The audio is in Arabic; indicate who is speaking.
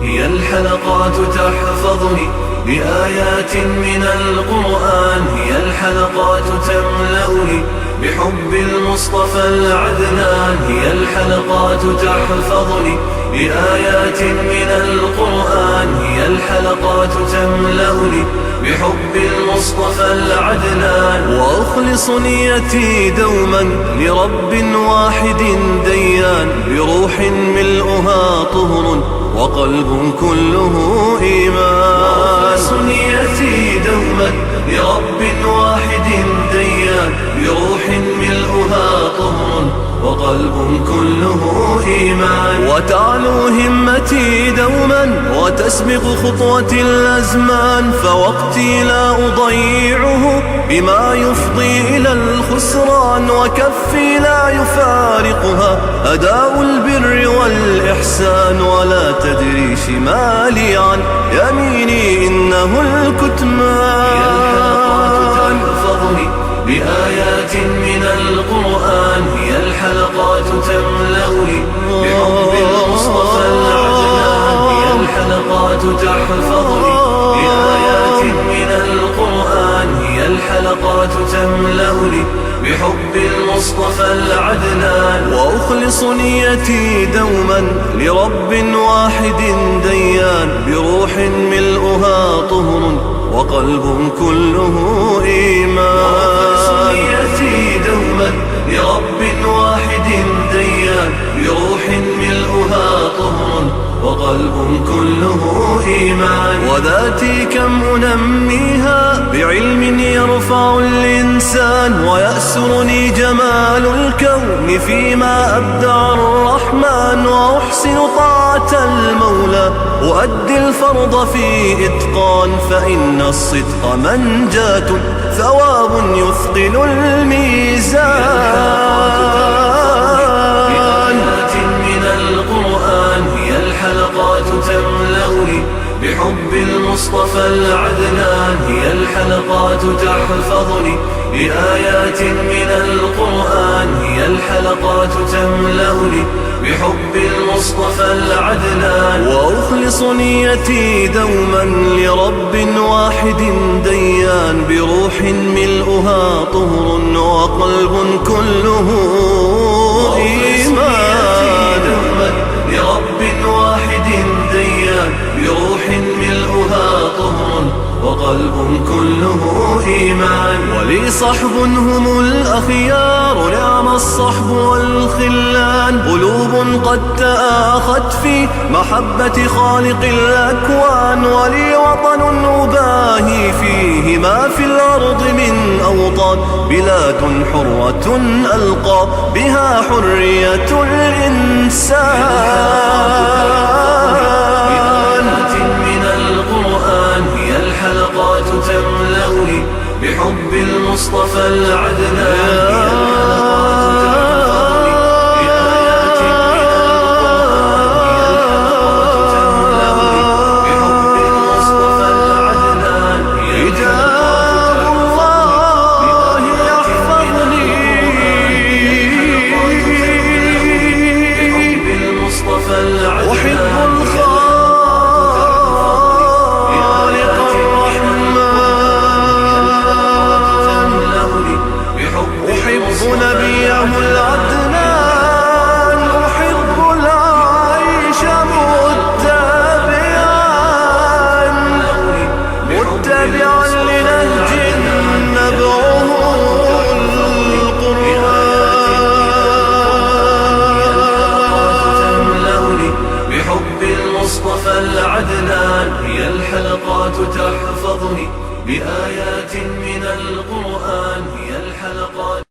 Speaker 1: هي الحلقات تحفظني بآيات من القرآن، هي الحلقات تملأني بحب المصطفى العدنان، هي الحلقات تحفظني بآيات من القرآن، هي الحلقات تملأني بحب المصطفى العدنان. وأخلص نيتي دوما لرب واحد ديان، بروح ملؤها طهر وقلب كله إيمان. وأخلص نيتي دوما لرب واحد ديان، بروح ملؤها طهر وقلب كله إيمان. وتعلو همتي دوما وتسبق خطوتي الأزمان، فوقتي لا أضيعه بما يفضي إلى الخسران، وكفي لا يفارقها أداء البر والإحسان. ولا تدري شمالي عن يميني إنه الكتمان. تحفظني بآيات من القرآن، هي الحلقات تملأني بحب المصطفى العدنان، هي الحلقات تحفظني بآيات من القرآن، هي الحلقات تملأني بحب المصطفى العدنان. وأخلص نيتي دوما لرب واحد ديان، بروح ملؤها طهر وقلب كله إيمان. وأخلص نيتي دوما لرب واحد ديان، بروح ملؤها طهر وقلب كله إيمان. وذاتي كم أنميها بعلم يرفع الإنسان، ويأسرني جمال الكون فيما أبدع الرحمن. وأحسن طاعة المولى وأدي الفرض في إتقان، فإن الصدق منجاة ثواب يثقل الميزان. تملأني بحب المصطفى العدنان، هي الحلقات تحفظني بآيات من القرآن، هي الحلقات تملأني بحب المصطفى العدنان. وأخلص نيتي دوما لرب واحد ديان، بروح ملؤها طهر وقلب كله إيمان. لرب واحد ديان، بروح ملؤها طهر وقلب كله إيمان. ولي صحب هم الأخيار، نعم الصحب والخلان، قلوب قد تآخت في محبة خالق الأكوان. ولي وطن أباهي فيه ما في الأرض من أوطان، بلاد حرة ألقى بها حرية الإنسان. تملأني بحب المصطفى العدنان، نبيه العدنان. أحب العيش متبعا لنهج نبعه القرآن. تملأني بحب المصطفى العدنان، هي الحلقات تحفظني بآيات من القرآن، هي الحلقات